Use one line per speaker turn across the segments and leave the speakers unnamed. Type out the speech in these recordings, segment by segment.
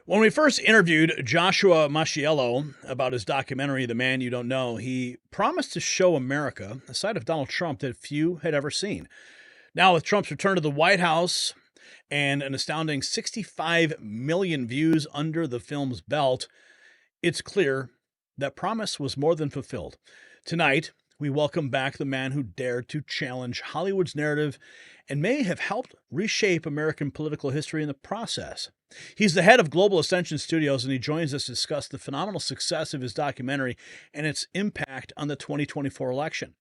When we first interviewed Joshua Macciello about his documentary, The Man You Don't Know, he promised to show America a side of Donald Trump that few had ever seen. Now, with Trump's return to the White House and an astounding 65 million views under the film's belt, it's clear that promise was more than fulfilled. Tonight, we welcome back the man who dared to challenge Hollywood's narrative and may have helped reshape American political history in the process. He's the head of Global Ascension Studios, and he joins us to discuss the phenomenal success of his documentary and its impact on the 2024 election.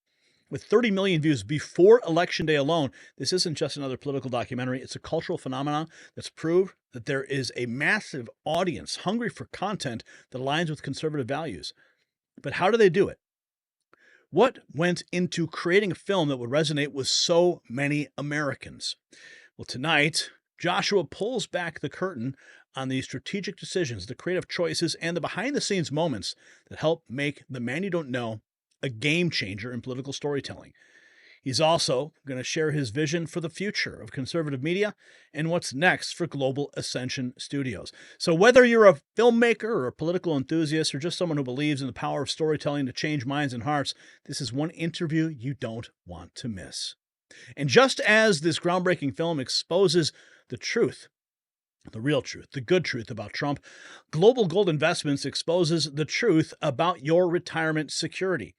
With 30 million views before Election Day alone, this isn't just another political documentary. It's a cultural phenomenon that's proved that there is a massive audience hungry for content that aligns with conservative values. But how do they do it? What went into creating a film that would resonate with so many Americans? Well, tonight, Joshua pulls back the curtain on the strategic decisions, the creative choices, and the behind the scenes moments that help make The Man You Don't Know a game changer in political storytelling. He's also going to share his vision for the future of conservative media and what's next for Global Ascension Studios. So, whether you're a filmmaker or a political enthusiast or just someone who believes in the power of storytelling to change minds and hearts, this is one interview you don't want to miss. And just as this groundbreaking film exposes the truth, the real truth, the good truth about Trump, Global Gold Investments exposes the truth about your retirement security.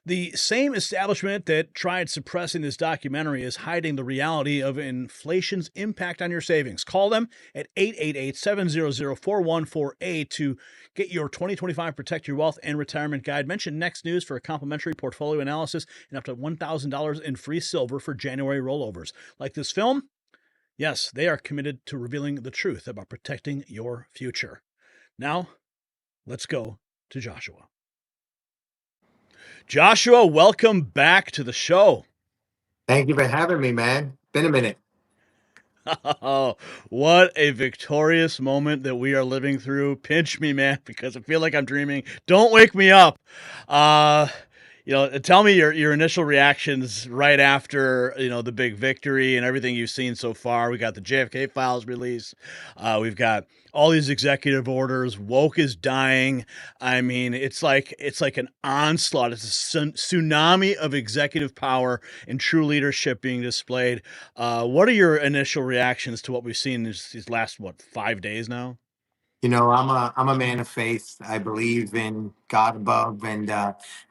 The same establishment that tried suppressing this documentary is hiding the reality of inflation's impact on your savings. Call them at 888-700-4148 to get your 2025 Protect Your Wealth and Retirement Guide. Mention Next News for a complimentary portfolio analysis and up to $1,000 in free silver for January rollovers. Like this film? Yes, they are committed to revealing the truth about protecting your future. Now, let's go to Joshua. Joshua, welcome back to the show.
Thank you for having me, man. Been a minute.
Oh, what a victorious moment that we are living through. Pinch me, man, because I feel like I'm dreaming. Don't wake me up. Uh, Tell me your initial reactions right after, the big victory and everything you've seen so far. We got the JFK files released. We've got all these executive orders. Woke is dying. I mean, it's like an onslaught. It's a tsunami of executive power and true leadership being displayed. What are your initial reactions to what we've seen these last 5 days now?
I'm a man of faith. I believe in God above, and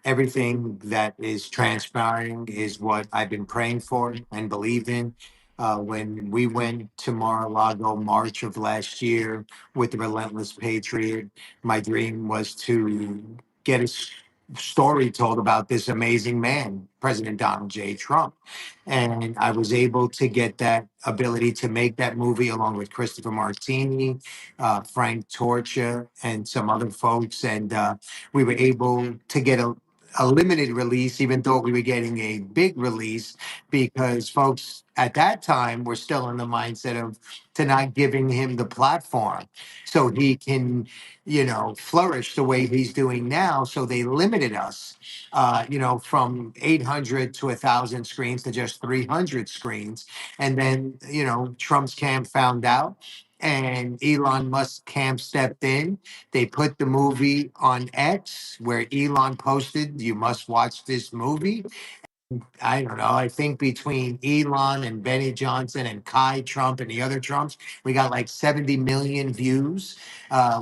everything that is transpiring is what I've been praying for and believe in. When we went to Mar-a-Lago March of last year with the Relentless Patriot, my dream was to get story told about this amazing man, President Donald J. Trump. And I was able to get that ability to make that movie along with Christopher Martini, Frank Torcha, and some other folks. And we were able to get a limited release, even though we were getting a big release, because folks at that time were still in the mindset of to not giving him the platform so he can, flourish the way he's doing now. So they limited us, from 800 to 1,000 screens to just 300 screens. And then, Trump's camp found out and Elon Musk camp stepped in. They put the movie on X where Elon posted, "You must watch this movie." I don't know. I think between Elon and Benny Johnson and Kai Trump and the other Trumps, we got like 70 million views.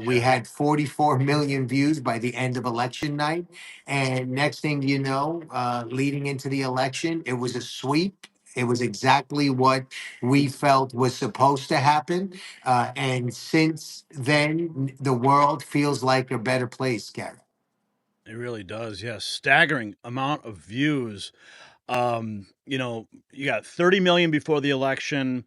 We
Yeah.
had 44 million views by the end of election night. And next thing you know, leading into the election, it was a sweep. It was exactly what we felt was supposed to happen. And since then, the world feels like a better place, Gary.
It really does. Yes. Staggering amount of views. You got 30 million before the election,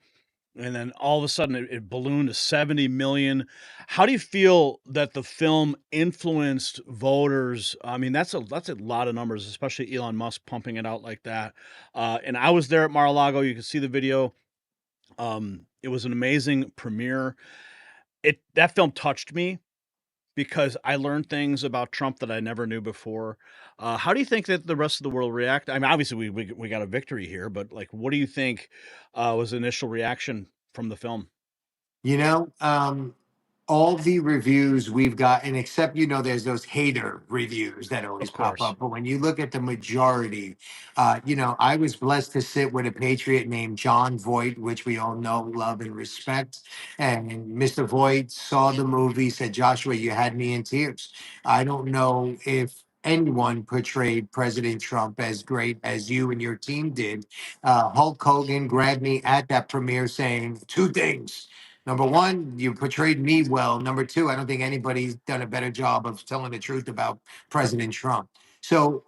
and then all of a sudden it ballooned to 70 million. How do you feel that the film influenced voters? I mean, that's a lot of numbers, especially Elon Musk pumping it out like that. And I was there at Mar-a-Lago. You can see the video. It was an amazing premiere. That film touched me because I learned things about Trump that I never knew before. How do you think that the rest of the world react? I mean, obviously we got a victory here, but like, what do you think was the initial reaction from the film?
You know, um, all the reviews we've gotten, except there's those hater reviews that always
Of
pop
course.
up. But when you look at the majority, I was blessed to sit with a patriot named John Voight, which we all know, love, and respect. And Mr. Voight saw the movie, said, "Joshua, you had me in tears. I don't know if anyone portrayed President Trump as great as you and your team did." Hulk Hogan grabbed me at that premiere saying two things. Number one, you portrayed me well. Number two, I don't think anybody's done a better job of telling the truth about President Trump. So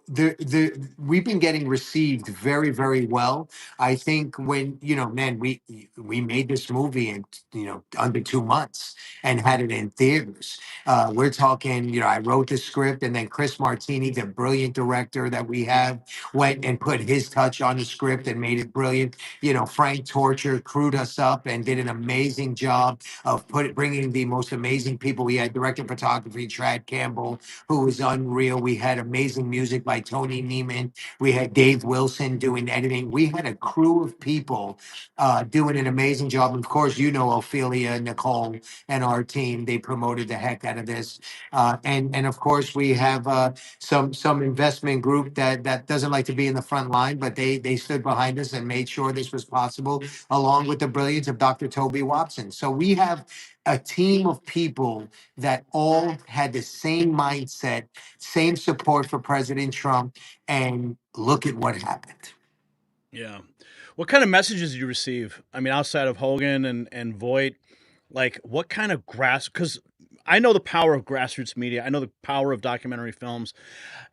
we've been getting received very, very well. I think when man, we made this movie in under 2 months and had it in theaters. We're talking, I wrote the script, and then Chris Martini, the brilliant director that we have, went and put his touch on the script and made it brilliant. Frank Torture crewed us up and did an amazing job of bringing the most amazing people. We had director of photography, Trad Campbell, who was unreal. We had amazing music by Tony Neiman. We had Dave Wilson doing editing. We had a crew of people doing an amazing job. And of course, Ophelia, Nicole, and our team. They promoted the heck out of this. And of course, we have some investment group that doesn't like to be in the front line, but they stood behind us and made sure this was possible, along with the brilliance of Dr. Toby Watson. So we have a team of people that all had the same mindset, same support for President Trump, and look at what happened.
Yeah. What kind of messages did you receive? I mean, outside of Hogan and Voight, like what kind of because I know the power of grassroots media. I know the power of documentary films.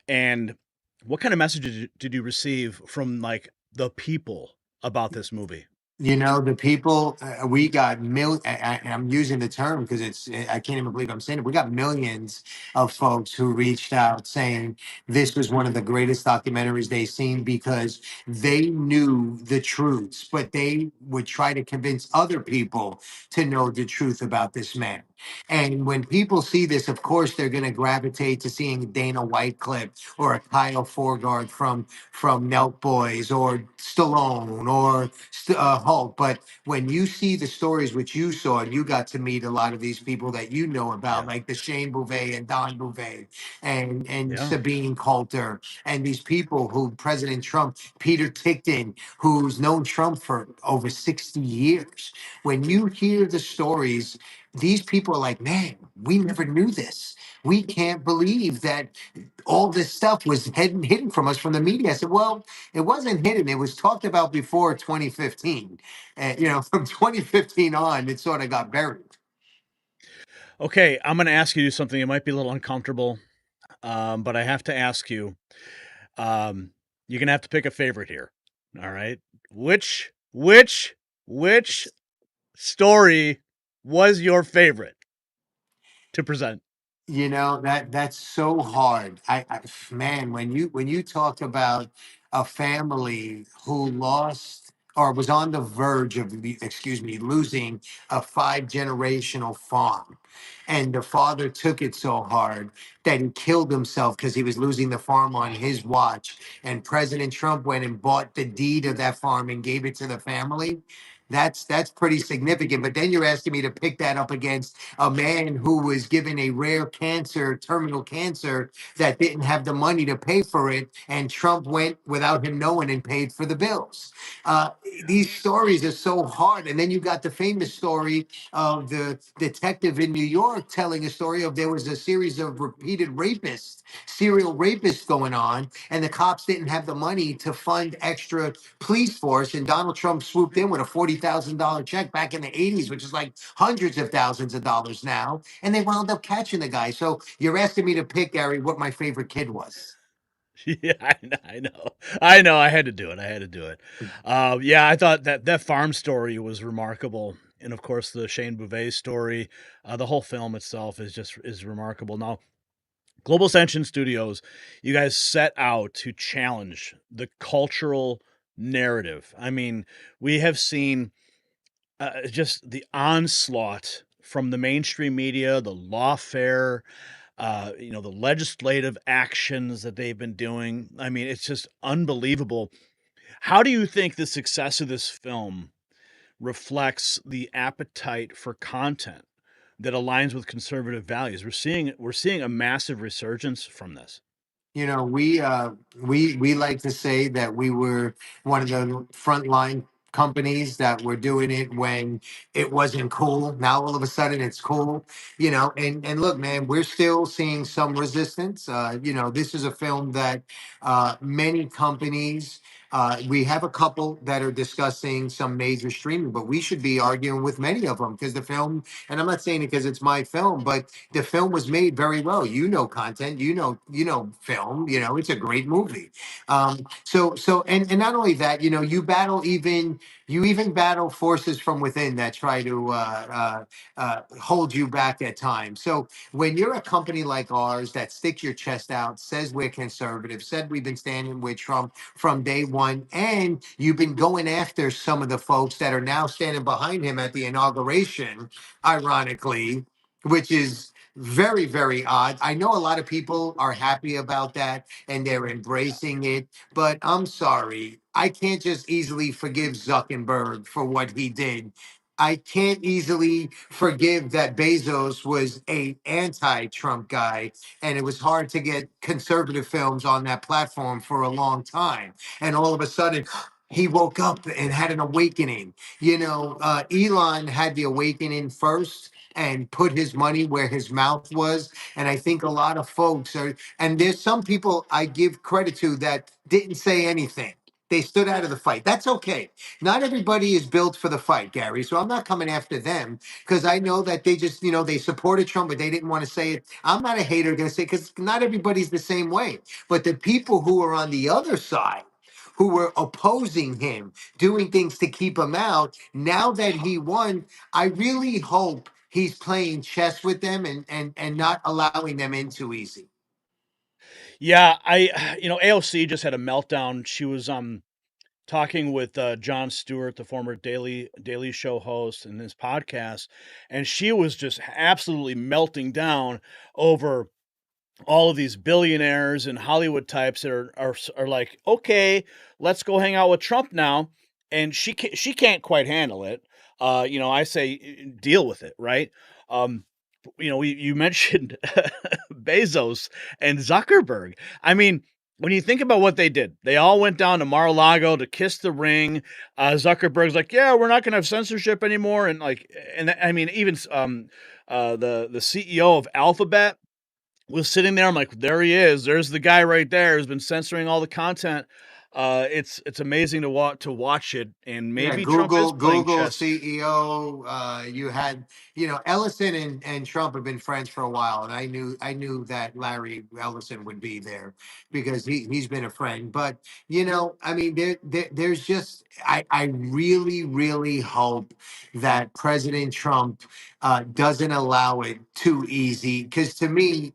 And what kind of messages did you receive from like the people about this movie?
The people we got I'm using the term because I can't even believe I'm saying it. We got millions of folks who reached out saying this was one of the greatest documentaries they've seen because they knew the truths, but they would try to convince other people to know the truth about this man. And when people see this, of course, they're going to gravitate to seeing Dana White clip or a Kyle Forgard from Nelk Boys or Stallone or Hulk. But when you see the stories which you saw, and you got to meet a lot of these people that you know about,
Yeah.
like the Shane Bouvet and Don Bouvet and
Yeah.
Sabine Coulter, and these people who President Trump, Peter Tickton, who's known Trump for over 60 years. When you hear the stories, these people are like, man, we never knew this. We can't believe that all this stuff was hidden from us from the media. I said, well, it wasn't hidden. It was talked about before 2015. And, from 2015 on, it sort of got buried.
Okay, I'm going to ask you something. It might be a little uncomfortable, but I have to ask you. You're going to have to pick a favorite here. All right. Which story was your favorite to present?
That's so hard. Man, when you talk about a family who lost or was on the verge of losing a 5 generational farm, and the father took it so hard that he killed himself because he was losing the farm on his watch, and President Trump went and bought the deed of that farm and gave it to the family. That's pretty significant. But then you're asking me to pick that up against a man who was given a rare cancer, terminal cancer, that didn't have the money to pay for it, and Trump went without him knowing and paid for the bills. Uh, these stories are so hard. And then you got the famous story of the detective in New York telling a story of there was a series of repeated serial rapists going on, and the cops didn't have the money to fund extra police force, and Donald Trump swooped in with a $40,000 check back in the 80s, which is like hundreds of thousands of dollars now, and they wound up catching the guy. So you're asking me to pick, Gary, what my favorite kid was.
Yeah, I know. I had to do it. I had to do it. Yeah, I thought that farm story was remarkable, and of course the Shane Bouvet story. The whole film itself is remarkable. Now, Global Ascension Studios, you guys set out to challenge the cultural narrative. I mean, we have seen just the onslaught from the mainstream media, the lawfare, the legislative actions that they've been doing. I mean, it's just unbelievable. How do you think the success of this film reflects the appetite for content that aligns with conservative values. We're seeing a massive resurgence from this.
You know, we like to say that we were one of the frontline companies that were doing it when it wasn't cool. Now all of a sudden it's cool, you know. And look, man, we're still seeing some resistance. You know, this is a film that many companies. We have a couple that are discussing some major streaming, but we should be arguing with many of them because the film, and I'm not saying it because it's my film, but the film was made very well. You know, content. You know, film. You know, it's a great movie. And not only that, you know, you even battle forces from within that try to hold you back at times. So when you're a company like ours that stick your chest out, says we're conservative, said we've been standing with Trump from day one, and you've been going after some of the folks that are now standing behind him at the inauguration, ironically, which is very, very odd. I know a lot of people are happy about that and they're embracing it, but I'm sorry. I can't just easily forgive Zuckerberg for what he did. I can't easily forgive that Bezos was a anti-Trump guy, and it was hard to get conservative films on that platform for a long time. And all of a sudden, he woke up and had an awakening. You know, Elon had the awakening first and put his money where his mouth was. And I think a lot of folks are, and there's some people I give credit to that didn't say anything. They stood out of the fight. That's okay. Not everybody is built for the fight, Gary. So I'm not coming after them because I know that they just, you know, they supported Trump, but they didn't want to say it. I'm not a hater going to say because not everybody's the same way. But the people who are on the other side, who were opposing him, doing things to keep him out, now that he won, I really hope he's playing chess with them and not allowing them in too easy.
Yeah, AOC just had a meltdown. She was talking with Jon Stewart, the former Daily Show host, and his podcast, and she was just absolutely melting down over all of these billionaires and Hollywood types that are like, okay, let's go hang out with Trump now, and she can't quite handle it. I say deal with it, right? Um, you mentioned Bezos and Zuckerberg. I mean, when you think about what they did, they all went down to Mar-a-Lago to kiss the ring. Zuckerberg's like, yeah, we're not going to have censorship anymore, I mean, even the CEO of Alphabet was sitting there. I'm like, there he is. There's the guy right there who's been censoring all the content. It's amazing to watch it, and
Yeah,
maybe Trump is playing
Google
chess.
CEO. You had, you know, Ellison and Trump have been friends for a while, and I knew that Larry Ellison would be there because he's been a friend. But you know, I mean, there's just I really really hope that President Trump doesn't allow it too easy because to me,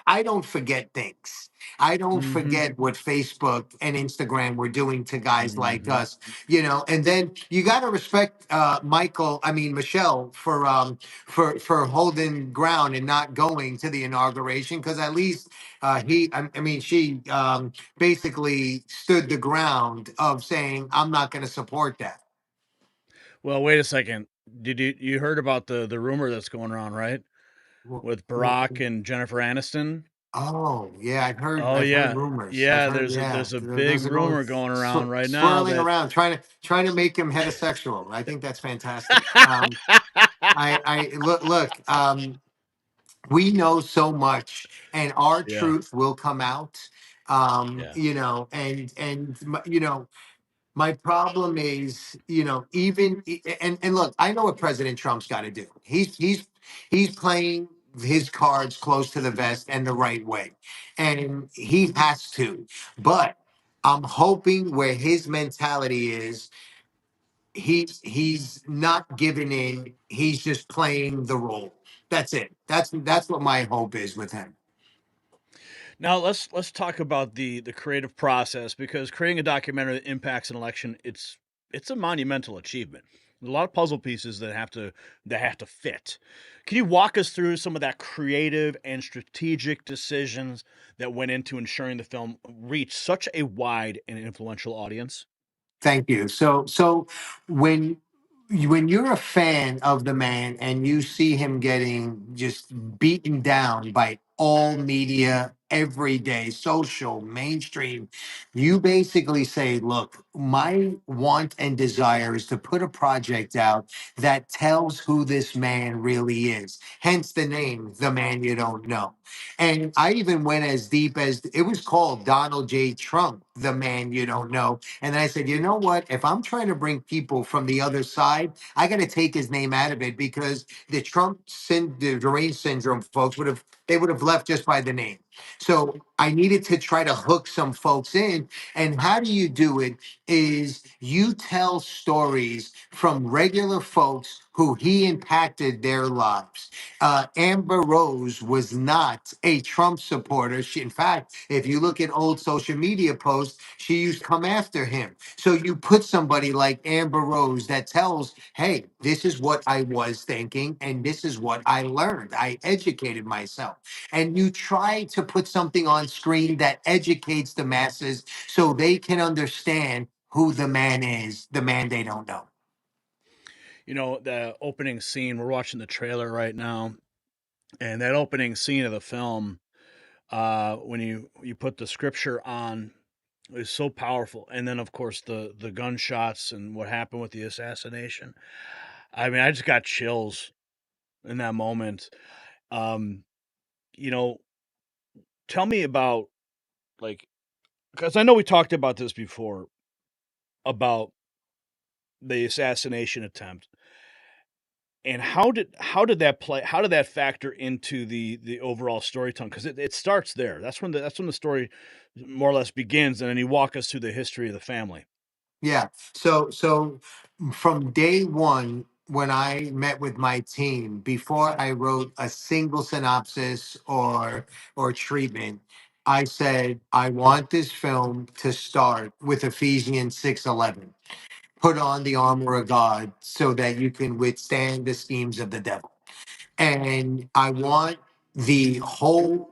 I don't forget things. I don't
Hmm.
forget what Facebook and Instagram were doing to guys like
Hmm.
us, you know. And then you got to respect Michelle for holding ground and not going to the inauguration because at least she basically stood the ground of saying I'm not going to support that.
Well, wait a second. Did you heard about the rumor that's going around, right?
Wh-
With
wh-
Barack and Jennifer Aniston.
Oh yeah,
Oh
I've heard
yeah,
rumors. I've
yeah.
heard
There's a
yeah.
there's a big
Those are going
rumor going around right now
swirling
that
around, trying to make him heterosexual. I think that's fantastic. I look. We know so much, and our
yeah,
truth will come out.
yeah.
You know, you know, my problem is, you know, and look, I know what President Trump's got to do. He's playing his cards close to the vest and the right way, and he has to. But I'm hoping where his mentality is, he's not giving in. He's just playing the role. That's it. That's what my hope is with him.
Now let's talk about the creative process, because creating a documentary that impacts an election, it's a monumental achievement. There's a lot of puzzle pieces that have to fit. Can you walk us through some of that creative and strategic decisions that went into ensuring the film reached such a wide and influential audience?
Thank you. So when when you're a fan of the man and you see him getting just beaten down by all media every day, social, mainstream, you basically say, look, my want and desire is to put a project out that tells who this man really is. Hence the name, The Man You Don't Know. And I even went as deep as it was called Donald J. Trump, The Man You Don't Know. And then I said, you know what? If I'm trying to bring people from the other side, I got to take his name out of it because the deranged syndrome folks would have left just by the name. So I needed to try to hook some folks in. And how do you do it? Is you tell stories from regular folks who he impacted their lives. Amber Rose was not a Trump supporter. In fact, if you look at old social media posts, she used to come after him. So you put somebody like Amber Rose that tells, hey, this is what I was thinking, and this is what I learned. I educated myself. And you try to put something on screen that educates the masses so they can understand who the man is, the man they don't know.
You know, the opening scene, we're watching the trailer right now, and that opening scene of the film, when you put the scripture on, is so powerful. And then, of course, the gunshots and what happened with the assassination. I mean, I just got chills in that moment. Um, you know, tell me about, like, because I know we talked about this before about the assassination attempt, and how did that play? How did that factor into the overall storytelling? Because it starts there. That's when the story more or less begins, and then you walk us through the history of the family.
Yeah. So from day one, when I met with my team, before I wrote a single synopsis or treatment, I said I want this film to start with Ephesians 6:11. Put on the armor of God so that you can withstand the schemes of the devil. And I want the whole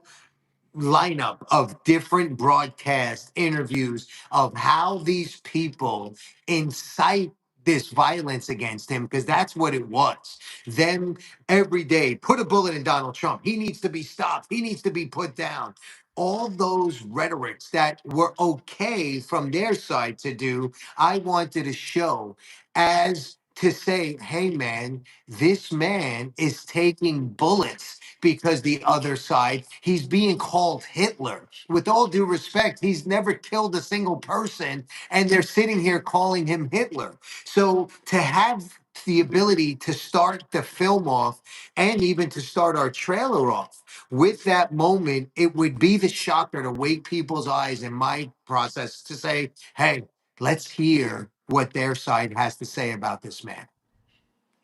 lineup of different broadcast interviews of how these people incite this violence against him, because that's what it was. Them every day, put a bullet in Donald Trump. He needs to be stopped. He needs to be put down. All those rhetorics that were okay from their side to do, I wanted to show as to say, hey man, this man is taking bullets because the other side, he's being called Hitler. With all due respect, he's never killed a single person, and they're sitting here calling him Hitler. So to have the ability to start the film off and even to start our trailer off with that moment, it would be the shocker to wake people's eyes in my process to say, hey, let's hear what their side has to say about this man.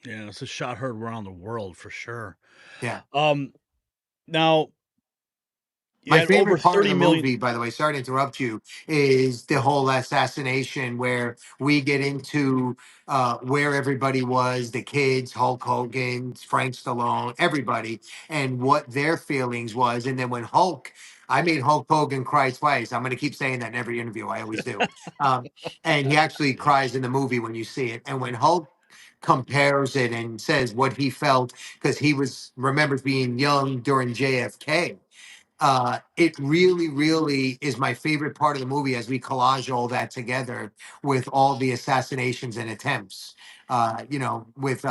Yeah, it's a shot heard around the world for sure.
Yeah.
Um, Now you
My
had over
favorite part of
30
the
million.
movie, by the way, sorry to interrupt you, is the whole assassination where we get into where everybody was, the kids, Hulk Hogan, Frank Stallone, everybody, and what their feelings was. And then when I made Hulk Hogan cry twice. I'm going to keep saying that in every interview. I always do. Um, and he actually cries in the movie when you see it. And when Hulk compares it and says what he felt, because remembers being young during JFK, it really, really is my favorite part of the movie as we collage all that together with all the assassinations and attempts. With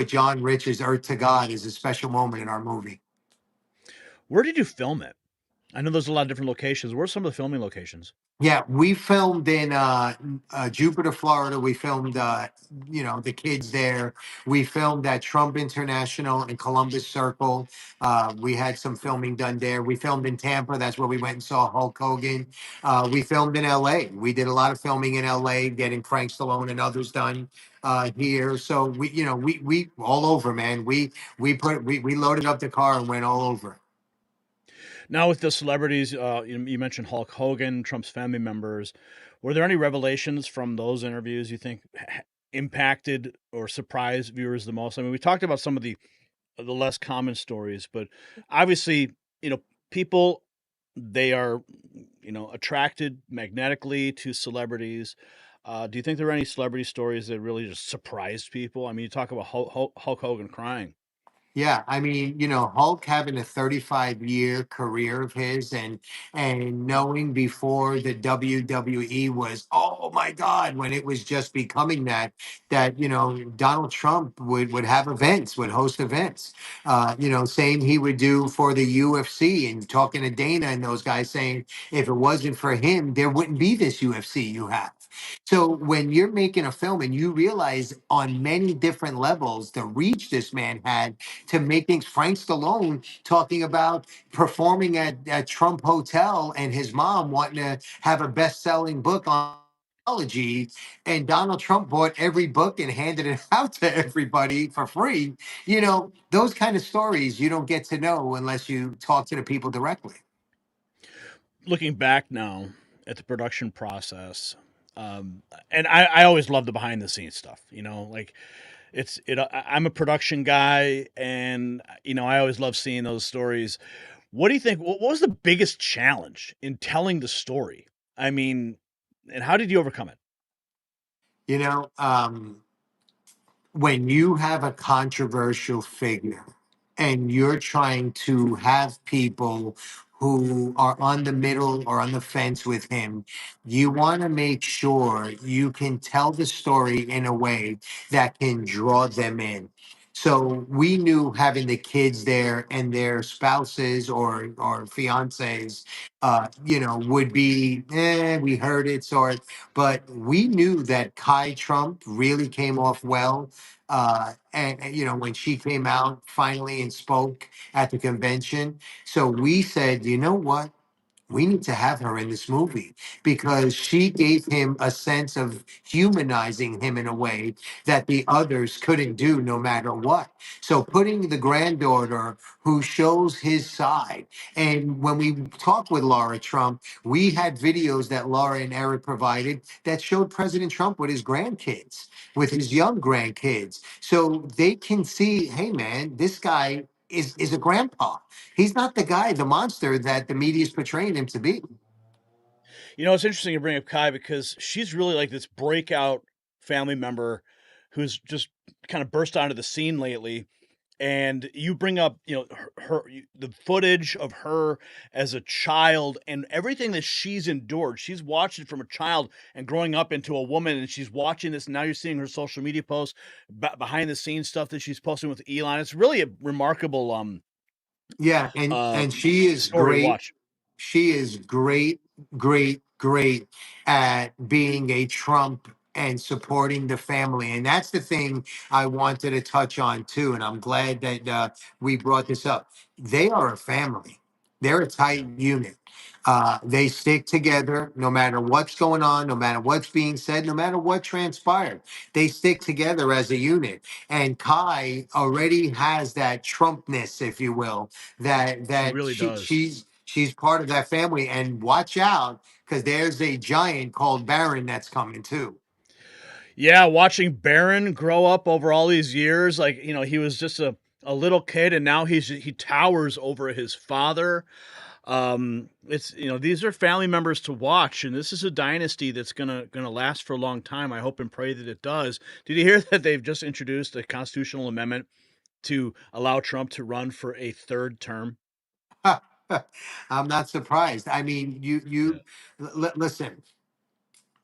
John Rich's "Earth to God" is a special moment in our movie.
Where did you film it? I know there's a lot of different locations. Where's some of the filming locations?
Yeah, we filmed in Jupiter, Florida. We filmed, the kids there. We filmed at Trump International and Columbus Circle. We had some filming done there. We filmed in Tampa. That's where we went and saw Hulk Hogan. We filmed in LA. We did a lot of filming in LA, getting Frank Stallone and others done here. So we all over, man. We loaded up the car and went all over.
Now with the celebrities, you mentioned Hulk Hogan, Trump's family members. Were there any revelations from those interviews you think impacted or surprised viewers the most? I mean, we talked about some of the less common stories, but obviously, you know, people, they are, attracted magnetically to celebrities. Do you think there were any celebrity stories that really just surprised people? I mean, you talk about Hulk Hogan crying.
Yeah, I mean, Hulk having a 35-year career of his, and knowing before the WWE was, oh my God, when it was just becoming that Donald Trump would have events, would host events. Same he would do for the UFC, and talking to Dana and those guys saying if it wasn't for him, there wouldn't be this UFC you have. So when you're making a film and you realize on many different levels the reach this man had to make things. Frank Stallone talking about performing at Trump Hotel and his mom wanting to have a best-selling book on psychology, and Donald Trump bought every book and handed it out to everybody for free. Those kind of stories you don't get to know unless you talk to the people directly.
Looking back now at the production process, and I always love the behind the scenes stuff. Like I'm a production guy, and I always love seeing those stories. What do you think? What was the biggest challenge in telling the story? I mean, and how did you overcome it?
You know, um, when you have a controversial figure and you're trying to have people who are on the middle or on the fence with him, you want to make sure you can tell the story in a way that can draw them in. So we knew having the kids there and their spouses or fiancés, would be, we heard it, sort. But we knew that Kai Trump really came off well, and when she came out finally and spoke at the convention. So we said, you know what, we need to have her in this movie because she gave him a sense of humanizing him in a way that the others couldn't do no matter what. So putting the granddaughter who shows his side. And when we talked with Laura Trump, we had videos that Laura and Eric provided that showed President Trump with his grandkids, with his young grandkids. So they can see, hey man, this guy is a grandpa. He's not the guy, the monster that the media is portraying him to be.
It's interesting to bring up Kai because she's really like this breakout family member who's just kind of burst onto the scene lately. And you bring up, the footage of her as a child and everything that she's endured. She's watched it from a child and growing up into a woman, and she's watching this. And now you're seeing her social media posts, behind the scenes stuff that she's posting with Elon. It's really a remarkable
Yeah, and she is
story to
great.
watch.
She is great, great, great at being a Trump and supporting the family. And that's the thing I wanted to touch on too. And I'm glad that we brought this up. They are a family. They're a tight
Yeah.
unit. They stick together no matter what's going on, no matter what's being said, no matter what transpired. They stick together as a unit. And Kai already has that Trumpness, if you will, that
She
that
really
she,
does.
she's part of that family. And watch out, because there's a giant called Baron that's coming too.
Yeah, watching Baron grow up over all these years, like, he was just a little kid and now he towers over his father. It's these are family members to watch, and this is a dynasty that's gonna last for a long time. I hope and pray that it does. Did you hear that they've just introduced a constitutional amendment to allow Trump to run for a third term?
I'm not surprised. I mean,
Yeah.
listen.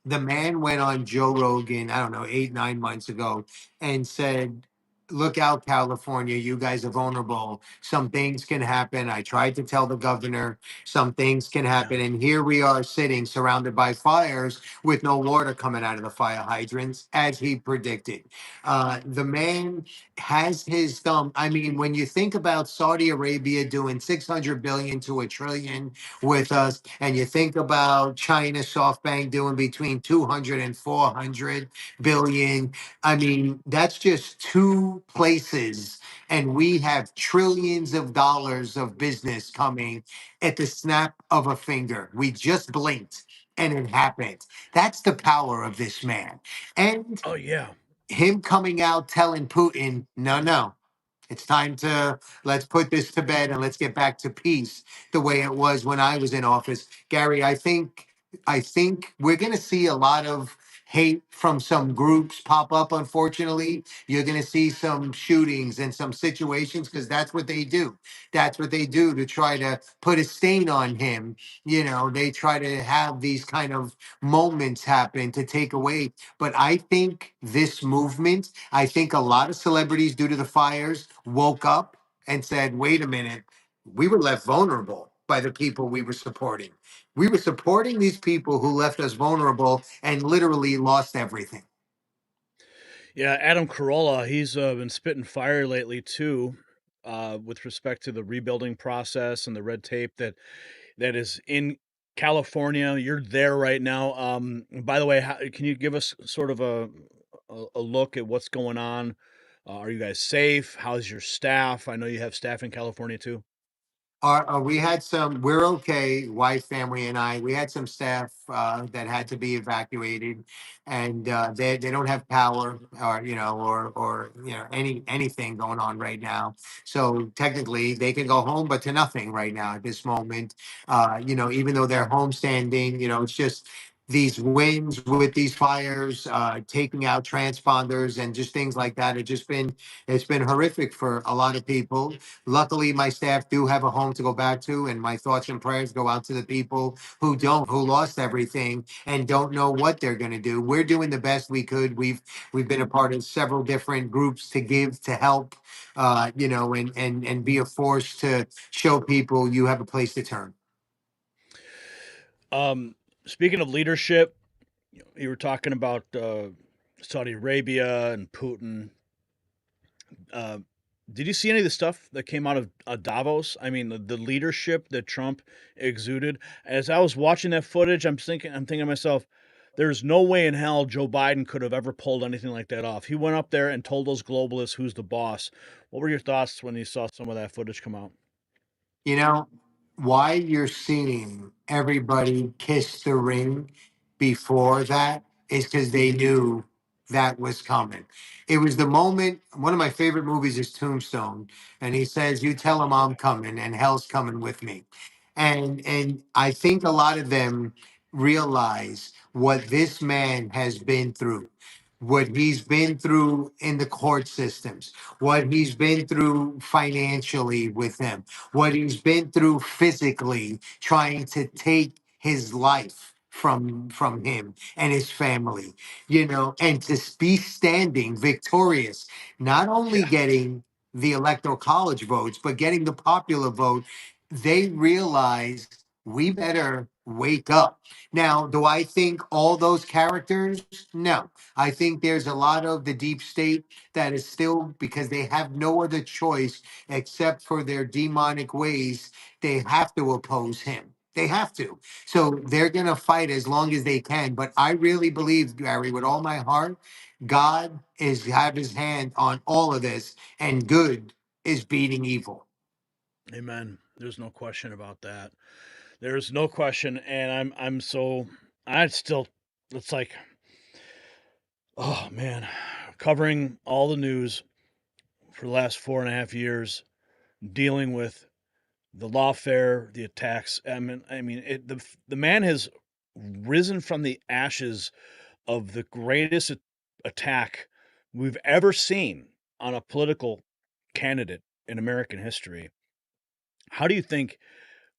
The man went on Joe Rogan, I don't know, 8, 9 months ago, and said, look out, California, you guys are vulnerable. Some things can happen. I tried to tell the governor some things can
Yeah.
happen. And here we are sitting surrounded by fires with no water coming out of the fire hydrants, as he predicted. The man has his thumb. I mean, when you think about Saudi Arabia doing 600 billion to a trillion with us, and you think about China SoftBank doing between 200 and 400 billion. I mean, that's just two places, and we have trillions of dollars of business coming at the snap of a finger. We just blinked and it happened. That's the power of this man. And
Oh yeah.
him coming out telling Putin, no, no, it's time to let's put this to bed and let's get back to peace the way it was when I was in office. Gary, I think we're going to see a lot of hate from some groups pop up, unfortunately, you're going to see some shootings and some situations because that's what they do. That's what they do to try to put a stain on him. You know, they try to have these kind of moments happen to take away. But I think this movement, I think a lot of celebrities, due to the fires, woke up and said, wait a minute, we were left vulnerable by the people we were supporting. We were supporting these people who left us vulnerable and literally lost everything.
Yeah, Adam Carolla, he's been spitting fire lately too, with respect to the rebuilding process and the red tape that is in California. You're there right now. By the way, can you give us sort of a look at what's going on? Are you guys safe? How's your staff? I know you have staff in California too.
We had some, we're okay, wife, family, and I. We had some staff that had to be evacuated, and they don't have power or, anything going on right now. So technically, they can go home, but to nothing right now at this moment. Even though they're homestanding, it's just these winds with these fires, taking out transponders and just things like that. It's been horrific for a lot of people. Luckily, my staff do have a home to go back to, and my thoughts and prayers go out to the people who don't, who lost everything and don't know what they're going to do. We're doing the best we could. We've been a part of several different groups to give, to help, and be a force to show people you have a place to turn.
Um, Speaking of leadership, you were talking about Saudi Arabia and Putin. Uh, did you see any of the stuff that came out of Davos? I mean, the leadership that Trump exuded. As I was watching that footage, I'm thinking to myself, there's no way in hell Joe Biden could have ever pulled anything like that off. He went up there and told those globalists who's the boss. What were your thoughts when you saw some of that footage come out?
You know, why you're seeing everybody kiss the ring before that is because they knew that was coming. It was the moment. One of my favorite movies is Tombstone, and he says, "You tell him I'm coming, and hell's coming with me." And I think a lot of them realize what this man has been through, what he's been through in the court systems, what he's been through financially with them, what he's been through physically trying to take his life from him and his family, and to be standing victorious, not only
Yeah.
getting the electoral college votes but getting the popular vote. They realize we better wake up. Now, do I think all those characters? No. I think there's a lot of the deep state that is still, because they have no other choice except for their demonic ways, they have to oppose him. They have to. So they're going to fight as long as they can. But I really believe, Gary, with all my heart, God is have his hand on all of this, and good is beating evil.
Amen. There's no question about that. There's no question, and I'm so I still it's like, oh man, covering all the news for the last 4.5 years, dealing with the lawfare, the attacks. The man has risen from the ashes of the greatest attack we've ever seen on a political candidate in American history. How do you think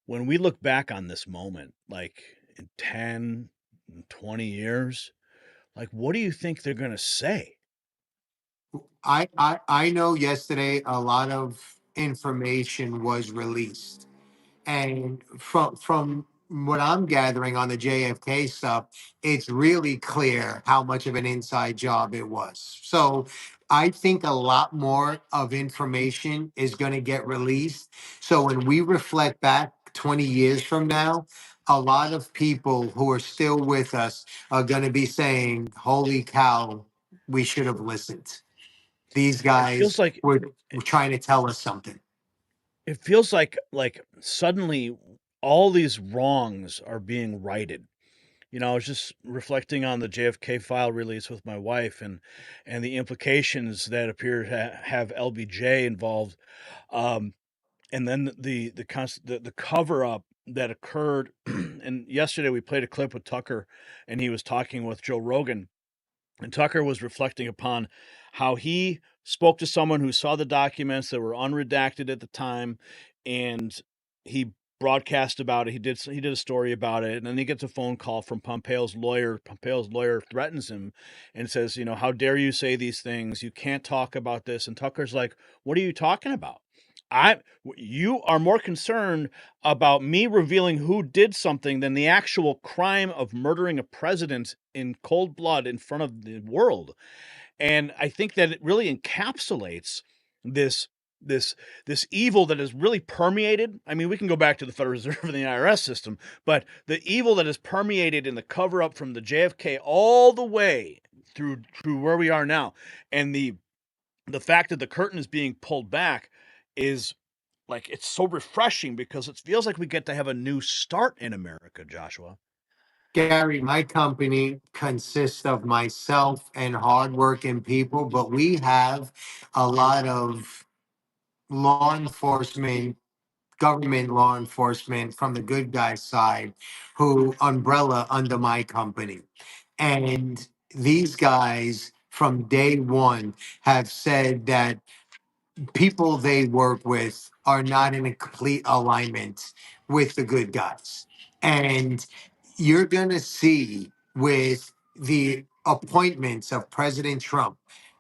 when we look back on this moment, like in 10, 20 years, like what do you think they're going to say?
I know yesterday a lot of information was released. And from what I'm gathering on the JFK stuff, it's really clear how much of an inside job it was. So I think a lot more of information is going to get released. So when we reflect back 20 years from now, a lot of people who are still with us are going to be saying, holy cow, we should have listened. These
It feels
guys
like
were trying to tell us something.
it feels like suddenly all these wrongs are being righted. I was just reflecting on the JFK file release with my wife and the implications that appear to have LBJ involved. Um, and then the cover up that occurred. And yesterday we played a clip with Tucker, and he was talking with Joe Rogan. And Tucker was reflecting upon how he spoke to someone who saw the documents that were unredacted at the time, and he broadcast about it. He did a story about it, and then he gets a phone call from Pompeo's lawyer. Pompeo's lawyer threatens him and says, "How dare you say these things? You can't talk about this." And Tucker's like, "What are you talking about? You are more concerned about me revealing who did something than the actual crime of murdering a president in cold blood in front of the world." And I think that it really encapsulates this this this evil that is really permeated. I mean, we can go back to the Federal Reserve and the IRS system, but the evil that is permeated in the cover up from the JFK all the way through where we are now, and the fact that the curtain is being pulled back is like, it's so refreshing because it feels like we get to have a new start in America, Joshua.
Gary, my company consists of myself and hardworking people, but we have a lot of law enforcement, government law enforcement from the good guy side who umbrella under my company. And these guys from day one have said that people they work with are not in a complete alignment with the good guys. And you're going to see with the appointments of President Trump,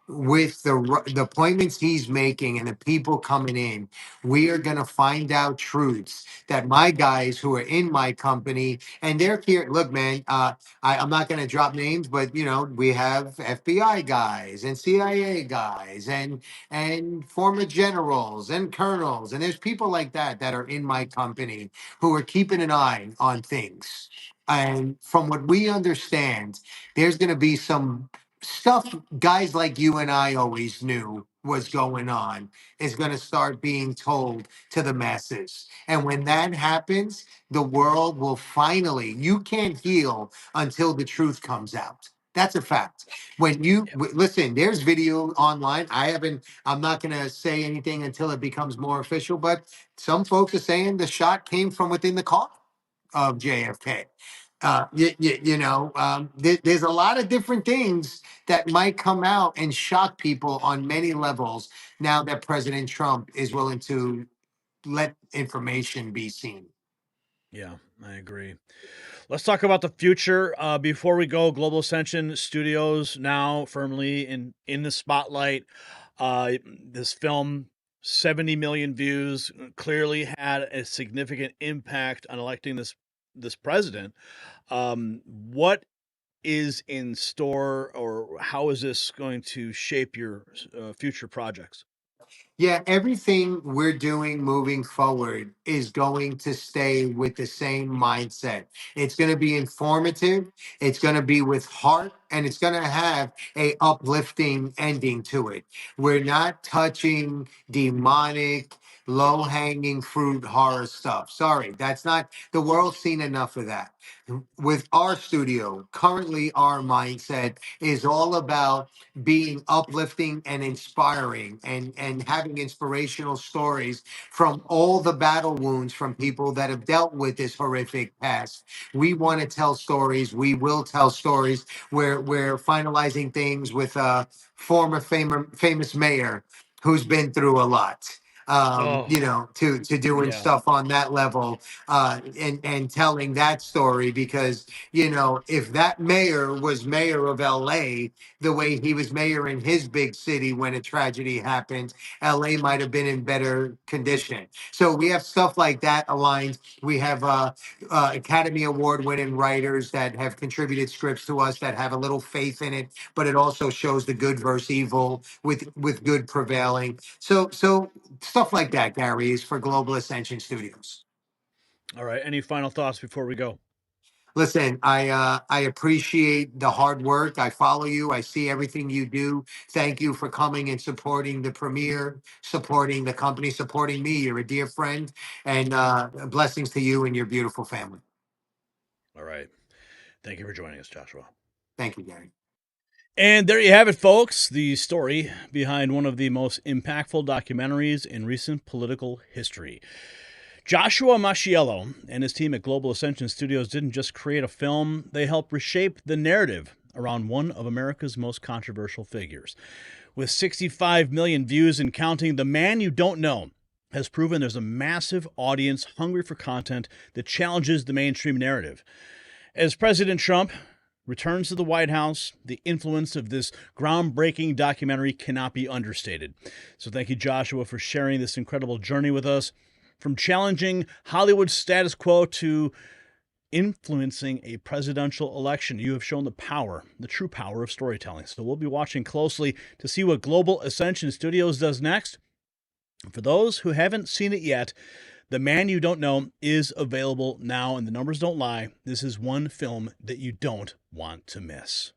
with the appointments he's making and the people coming in, we are going to find out truths that my guys who are in my company and they're here. Look, man, I'm not going to drop names, but we have FBI guys and CIA guys and former generals and colonels. And there's people like that that are in my company who are keeping an eye on things. And from what we understand, there's going to be some stuff guys like you and I always knew was going on is going to start being told to the masses. And when that happens, the world will finally, you can't heal until the truth comes out. That's a fact. When listen, there's video online. I'm not going to say anything until it becomes more official, but some folks are saying the shot came from within the car of JFK. There's a lot of different things that might come out and shock people on many levels now that President Trump is willing to let information be seen.
Yeah, I agree. Let's talk about the future. Before we go, Global Ascension Studios now firmly in the spotlight. This film, 70 million views, clearly had a significant impact on electing this president. What is in store, or how is this going to shape your future projects?
Yeah, everything we're doing moving forward is going to stay with the same mindset. It's going to be informative, it's going to be with heart, and it's going to have a uplifting ending to it. We're not touching demonic, low-hanging fruit horror stuff. Sorry, that's not the world's seen enough of that. With our studio, currently our mindset is all about being uplifting and inspiring and having inspirational stories from all the battle wounds from people that have dealt with this horrific past. We want to tell stories. We will tell stories. We're finalizing things with a former famous mayor who's been through a lot.
Oh,
To doing
yeah.
stuff on that level, and telling that story because if that mayor was mayor of LA the way he was mayor in his big city when a tragedy happened, LA might have been in better condition. So we have stuff like that aligned. We have Academy Award winning writers that have contributed scripts to us that have a little faith in it, but it also shows the good versus evil with good prevailing. So stuff like that, Gary, is for Global Ascension Studios.
All right. Any final thoughts before we go?
Listen, I appreciate the hard work. I follow you. I see everything you do. Thank you for coming and supporting the premiere, supporting the company, supporting me. You're a dear friend, and blessings to you and your beautiful family.
All right. Thank you for joining us, Joshua.
Thank you, Gary.
And there you have it, folks. The story behind one of the most impactful documentaries in recent political history. Joshua Macciello and his team at Global Ascension Studios didn't just create a film, they helped reshape the narrative around one of America's most controversial figures. With 65 million views and counting, The Man You Don't Know has proven there's a massive audience hungry for content that challenges the mainstream narrative. As President Trump returns to the White House, the influence of this groundbreaking documentary cannot be understated. So thank you, Joshua, for sharing this incredible journey with us. From challenging Hollywood's status quo to influencing a presidential election, you have shown the power, the true power of storytelling. So we'll be watching closely to see what Global Ascension Studios does next. For those who haven't seen it yet, The Man You Don't Know is available now, and the numbers don't lie. This is one film that you don't want to miss.